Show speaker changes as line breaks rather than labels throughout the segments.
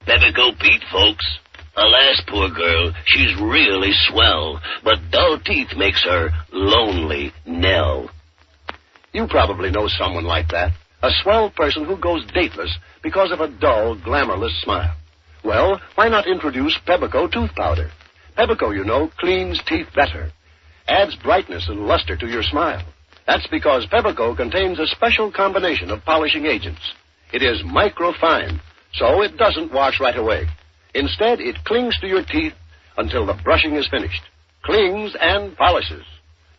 Peppico Pete, folks. Alas, poor girl, she's really swell, but dull teeth makes her lonely Nell.
You probably know someone like that. A swell person who goes dateless because of a dull, glamourless smile. Well, why not introduce Peppico tooth powder? Peppico, you know, cleans teeth better. Adds brightness and luster to your smile. That's because Peppico contains a special combination of polishing agents. It is microfine, so it doesn't wash right away. Instead, it clings to your teeth until the brushing is finished. Clings and polishes.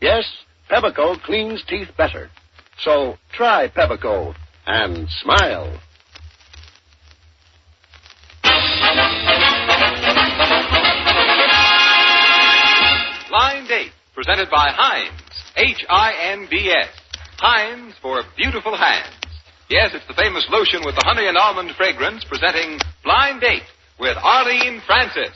Yes, Peppico cleans teeth better. So try Peppico and smile.
Blind Date, presented by Heinz. H-I-N-D-S. Heinz for beautiful hands. Yes, it's the famous lotion with the honey and almond fragrance presenting Blind Date with Arlene Francis.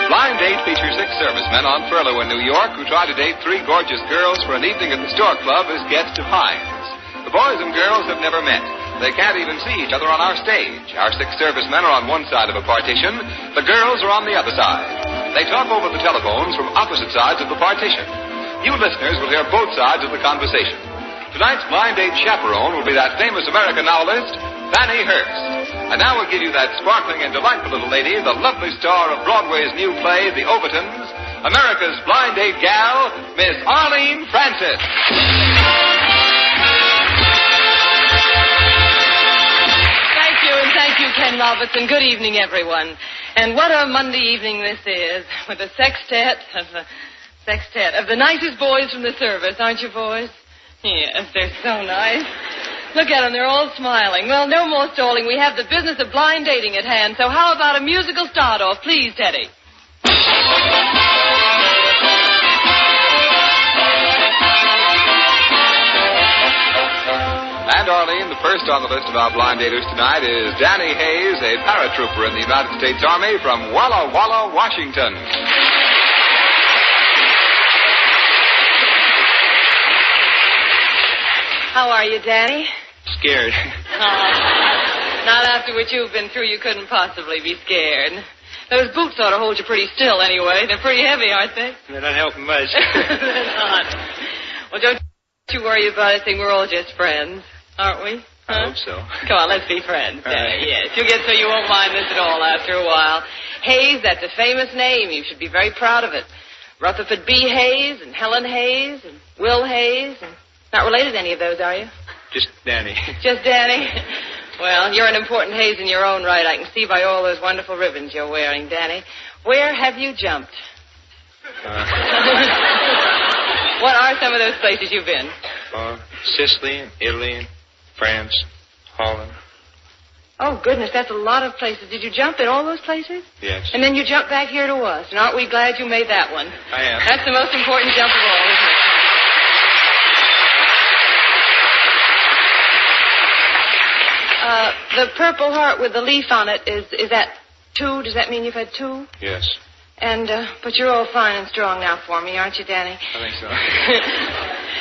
Blind Date features 6 servicemen on furlough in New York who try to date 3 gorgeous girls for an evening at the Stork Club as guests of Heinz. The boys and girls have never met. They can't even see each other on our stage. Our 6 servicemen are on one side of a partition. The girls are on the other side. They talk over the telephones from opposite sides of the partition. You listeners will hear both sides of the conversation. Tonight's Blind Date chaperone will be that famous American novelist, Fannie Hurst. And now we'll give you that sparkling and delightful little lady, the lovely star of Broadway's new play, The Overtons, America's Blind Date gal, Miss Arlene Francis.
Thank you, Ken Robertson. Good evening, everyone. And what a Monday evening this is, with a sextet of the nicest boys from the service, aren't you, boys? Yes, they're so nice. Look at them, they're all smiling. Well, no more stalling. We have the business of blind dating at hand, so how about a musical start-off? Please, Teddy.
And, Arlene, the first on the list of our blind daters tonight is Danny Hayes, a paratrooper in the United States Army from Walla Walla, Washington.
How are you, Danny?
Scared.
Not after what you've been through, you couldn't possibly be scared. Those boots ought to hold you pretty still anyway. They're pretty heavy, aren't they?
They're not helping much.
They're not. Well, don't you worry about a thing. We're all just friends, aren't we? Huh?
I hope so.
Come on, let's be friends, Danny.
Right.
Yes, you'll get so you won't mind this at all after a while. Hayes, that's a famous name. You should be very proud of it. Rutherford B. Hayes and Helen Hayes and Will Hayes. And not related to any of those, are you?
Just Danny.
Just Danny? Well, you're an important Hayes in your own right. I can see by all those wonderful ribbons you're wearing, Danny. Where have you jumped? What are some of those places you've been?
Sicily, and Italy, and France, Holland.
Oh, goodness, that's a lot of places. Did you jump in all those places?
Yes.
And then you jumped back here to us. And aren't we glad you made that one?
I am.
That's the most important jump of all, isn't it? The Purple Heart with the leaf on it, is that 2? Does that mean you've had 2?
Yes.
And, but you're all fine and strong now for me, aren't you, Danny?
I think so.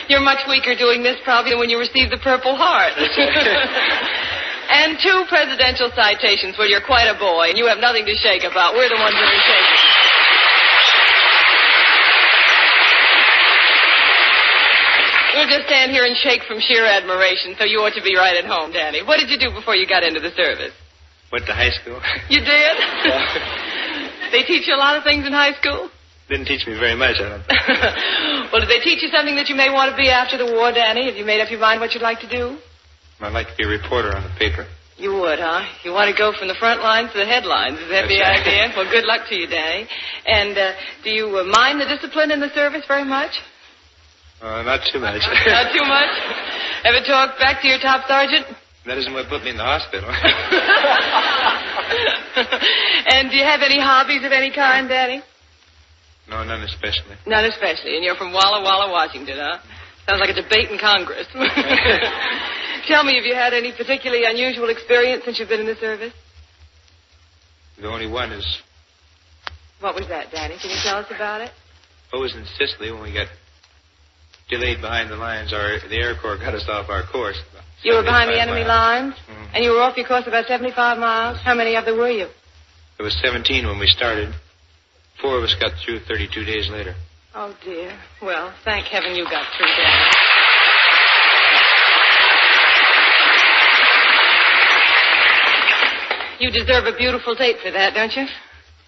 You're much weaker doing this probably than when you received the Purple Heart. And 2 presidential citations. Well, you're quite a boy, and you have nothing to shake about. We're the ones that are shaking. We'll just stand here and shake from sheer admiration, so you ought to be right at home, Danny. What did you do before you got into the service?
Went to high school.
You did? They teach you a lot of things in high school?
Didn't teach me very much, I don't think.
Well, did they teach you something that you may want to be after the war, Danny? Have you made up your mind what you'd like to do?
I'd like to be a reporter on the paper.
You would, huh? You want to go from the front lines to the headlines. Is that the
That's right.
idea? Well, good luck to you, Danny. And do you mind the discipline in the service very much?
Not too much.
Not too much? Ever talk back to your top sergeant?
That isn't what put me in the hospital.
And do you have any hobbies of any kind, Danny?
No, none especially.
None especially. And you're from Walla Walla, Washington, huh? Sounds like a debate in Congress. Tell me, have you had any particularly unusual experience since you've been in the service?
The only one is...
What was that, Danny? Can you tell us about it?
I was in Sicily when we got delayed behind the lines. The Air Corps got us off our course.
You were behind the enemy lines?
Mm-hmm.
And you were off your course about 75 miles? How many of them were you?
There was 17 when we started. 4 of us got through 32 days later.
Oh, dear. Well, thank heaven you got through, Danny. You deserve a beautiful date for that, don't you?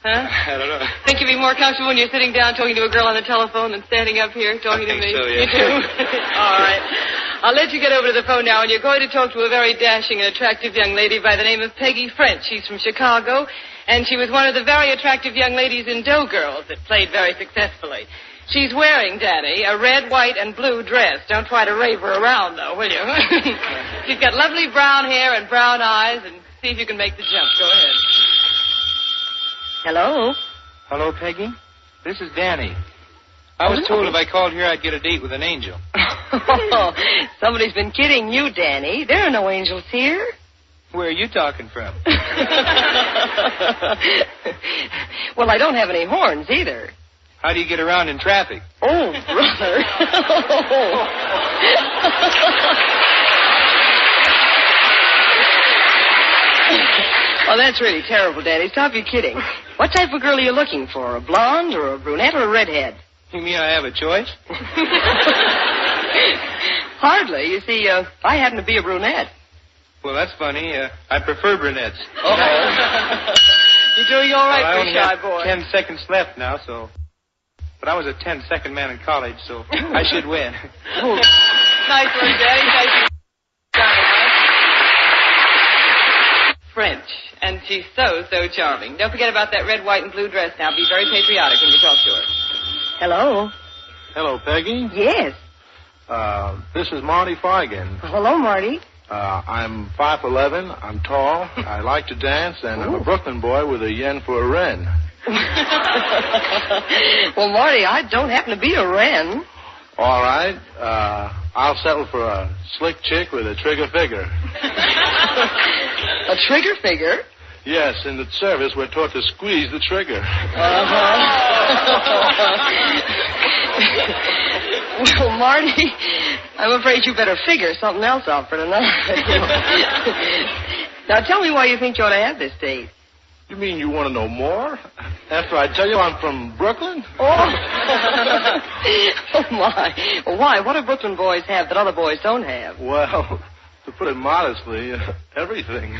Huh?
I don't know.
Think you'd be more comfortable when you're sitting down talking to a girl on the telephone than standing up here talking to me?
So, yeah.
You do? All right. I'll let you get over to the phone now, and you're going to talk to a very dashing and attractive young lady by the name of Peggy French. She's from Chicago, and she was one of the very attractive young ladies in Dough Girls that played very successfully. She's wearing, Danny, a red, white, and blue dress. Don't try to rave her around, though, will you? She's got lovely brown hair and brown eyes, and see if you can make the jump. Go ahead.
Hello?
Hello, Peggy. This is Danny. I was told if I called here, I'd get a date with an angel.
Oh, somebody's been kidding you, Danny. There are no angels here.
Where are you talking from?
Well, I don't have any horns either.
How do you get around in traffic?
Oh, brother. Oh, that's really terrible, Danny. Stop your kidding. What type of girl are you looking for? A blonde or a brunette or a redhead?
You mean I have a choice?
Hardly. You see, I happen to be a brunette.
Well, that's funny. I prefer brunettes.
Uh-oh. You're doing all right for a shy boy.
10 seconds left now, so... But I was a 10-second man in college, so I should win.
Oh.
Nice one, Danny. Nice one. French, and she's so charming. Don't forget about that red, white, and blue dress now. Be very patriotic when you talk to her.
Hello?
Hello, Peggy.
Yes.
This is Marty Fargan.
Hello, Marty.
I'm 5'11". I'm tall. I like to dance, and I'm a Brooklyn boy with a yen for a wren.
Well, Marty, I don't happen to be a wren.
All right. I'll settle for a slick chick with a trigger figure.
A trigger figure?
Yes, in the service, we're taught to squeeze the trigger.
Well, Marty, I'm afraid you better figure something else out for tonight. Now, tell me why you think you ought to have this date.
You mean you want to know more? After I tell you I'm from Brooklyn?
Oh, oh my. Well, why? What do Brooklyn boys have that other boys don't have?
Well, to put it modestly, everything.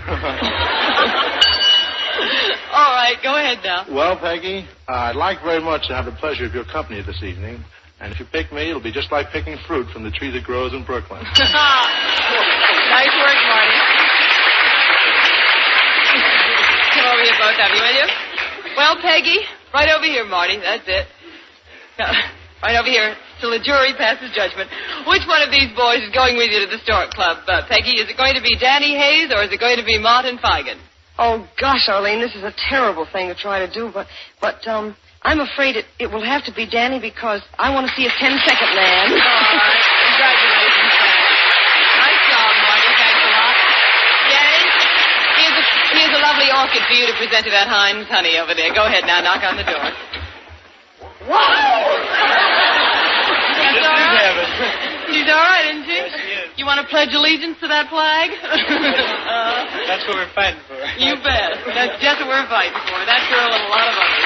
All right, go ahead now.
Well, Peggy, I'd like very much to have the pleasure of your company this evening. And if you pick me, it'll be just like picking fruit from the tree that grows in Brooklyn.
Nice work, Marty. Come over here, both of you, will you? Well, Peggy, right over here, Marty. That's it. Right over here, till the jury passes judgment. Which one of these boys is going with you to the Stork Club? Peggy, is it going to be Danny Hayes or is it going to be Martin Feigen?
Oh, gosh, Arlene, this is a terrible thing to try to do, but I'm afraid it will have to be Danny because I want to see a 10-second man.
All right. Congratulations, Danny. Nice job, Marty. Thanks a lot. Danny, here's a lovely orchid for you to present to that Heinz honey over there. Go ahead now. Knock on the door.
Whoa!
That's all right. She's all right, isn't she?
Yes, she is.
You want to pledge allegiance to that flag?
That's what we're fighting for.
You bet. That's just what we're fighting for. That girl and a lot of others.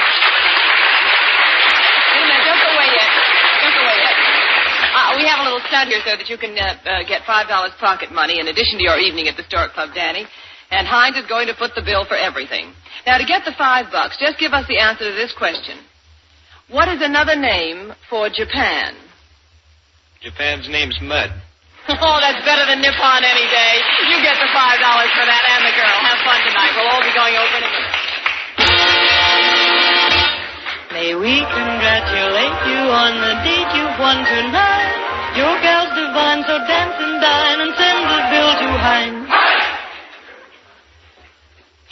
Wait a minute. Don't go away yet. Don't go away yet. We have a little stunt here so that you can get $5 pocket money in addition to your evening at the Stork Club, Danny. And Heinz is going to foot the bill for everything. Now, to get the $5, just give us the answer to this question. What is another name for Japan?
Japan's name's Mud.
Oh, that's better than Nippon any day. You get the $5 for that and the girl. Have fun tonight. We'll all be going over in a minute.
May we congratulate you on the date you've won tonight. Your gal's divine, so dance and dine and send the bill to Heinz.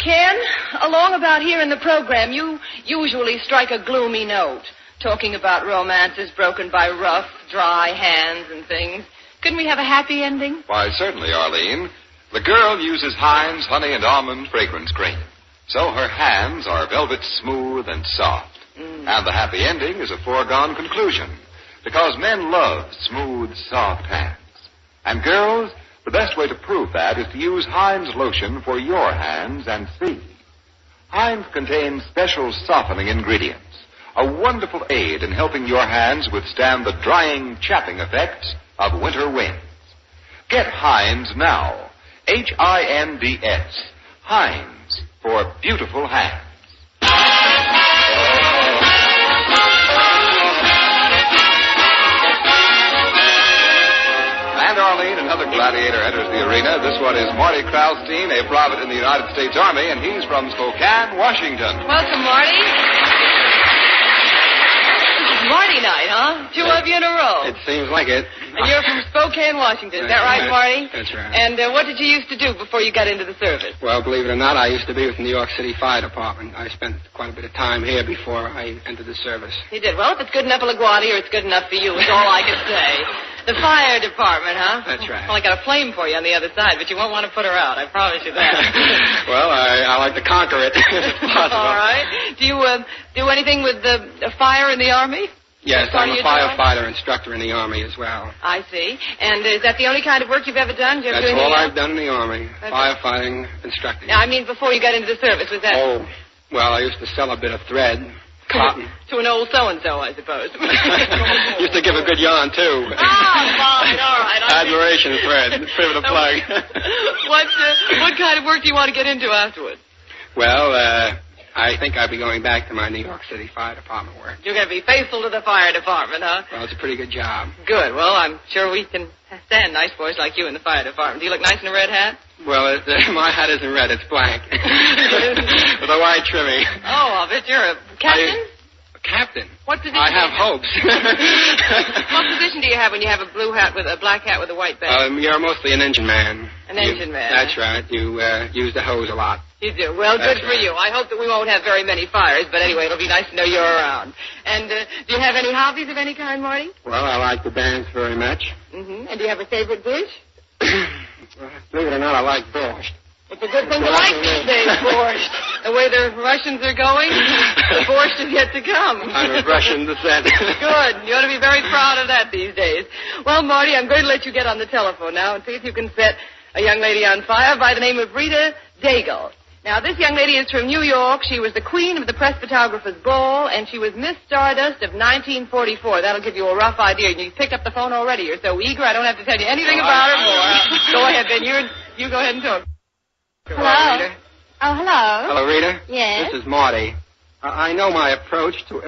Ken, along about here in the program, you usually strike a gloomy note, talking about romances broken by rough, dry hands and things. Couldn't we have a happy ending?
Why, certainly, Arlene. The girl uses Heinz Honey and Almond Fragrance Cream. So her hands are velvet smooth and soft. And the happy ending is a foregone conclusion, because men love smooth, soft hands. And girls, the best way to prove that is to use Heinz lotion for your hands and see. Heinz contains special softening ingredients, a wonderful aid in helping your hands withstand the drying, chapping effects of winter winds. Get Heinz now. H-I-N-D-S. Heinz for beautiful hands. And Arlene, another gladiator, enters the arena. This one is Marty Kraustein, a private in the United States Army, and he's from Spokane, Washington.
Welcome, Marty. This is Marty night, huh? Two of you in a row.
It seems like it.
And you're from Spokane, Washington. Is that right, Marty?
That's right.
And what did you used to do before you got into the service?
Well, believe it or not, I used to be with the New York City Fire Department. I spent quite a bit of time here before I entered the service.
You did. Well, if it's good enough for LaGuardia, or it's good enough for you, is all I can say. The fire department, huh?
That's right.
Well, I got a flame for you on the other side, but you won't want to put her out. I promise you that.
Well, I like to conquer it, if possible.
All right. Do you do anything with the fire in the Army?
Yes, I'm a firefighter instructor in the Army as well.
I see. And is that the only kind of work you've ever done?
That's all I've done in the Army, firefighting, instructing.
Now, I mean, before you got into the service, was that...
Oh, well, I used to sell a bit of thread, cotton.
To an old so-and-so, I suppose.
Used to give a good yarn, too.
Fine, all right.
Admiration thread, bit of a plug.
What kind of work do you want to get into afterwards?
Well, I think I'll be going back to my New York City Fire Department work.
You're going to be faithful to the fire department, huh?
Well, it's a pretty good job.
Good. Well, I'm sure we can stand nice boys like you in the fire department. Do you look nice in a red hat?
Well, my hat isn't red. It's black. With a white trimming.
Oh, I'll bet you're a captain?
Captain?
What position?
I have hopes.
What position do you have when you have a blue hat with a black hat with a white band?
You're mostly an engine man.
An engine man.
That's right. You use the hose a lot.
You do. Well,
That's
good for you. I hope that we won't have very many fires, but anyway, it'll be nice to know you're around. And do you have any hobbies of any kind, Marty?
Well, I like to dance very much.
Mm-hmm. And do you have a favorite dish?
Well, believe it or not, I like borscht.
It's a good thing to like these days, borscht. The way the Russians are going, the borscht is yet to come.
I'm of Russian descent.
Good. You ought to be very proud of that these days. Well, Marty, I'm going to let you get on the telephone now and see if you can set a young lady on fire by the name of Rita Daigle. Now, this young lady is from New York. She was the queen of the press photographer's ball, and she was Miss Stardust of 1944. That'll give you a rough idea. You picked up the phone already. You're so eager, I don't have to tell you anything about her more. Go ahead, Ben. You go ahead and talk.
Hello.
Rita.
Oh, hello.
Hello, Rita.
Yes.
This is Marty. I know my approach to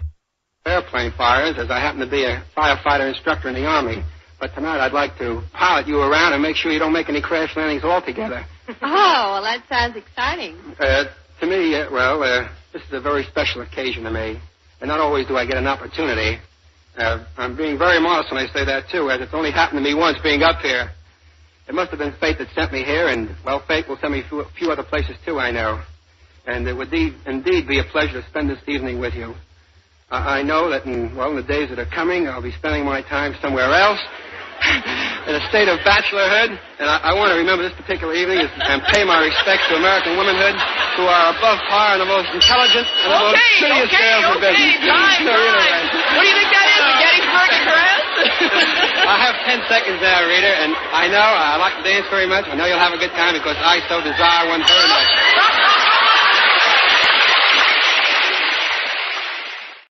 airplane fires, as I happen to be a firefighter instructor in the Army. But tonight I'd like to pilot you around and make sure you don't make any crash landings altogether.
Oh, well, that sounds exciting.
To me, this is a very special occasion to me. And not always do I get an opportunity. I'm being very modest when I say that, too, as it's only happened to me once being up here. It must have been fate that sent me here, and, well, fate will send me to a few other places, too, I know. And it would indeed be a pleasure to spend this evening with you. I know that in the days that are coming, I'll be spending my time somewhere else, in a state of bachelorhood. And I want to remember this particular evening and pay my respects to American womanhood, who are above par and the most intelligent and the most prettiest girls in business.
Time. What do you think that is, the Gettysburg Address?
I have 10 seconds there, Rita, and I know I like to dance very much. I know you'll have a good time because I so desire one very much.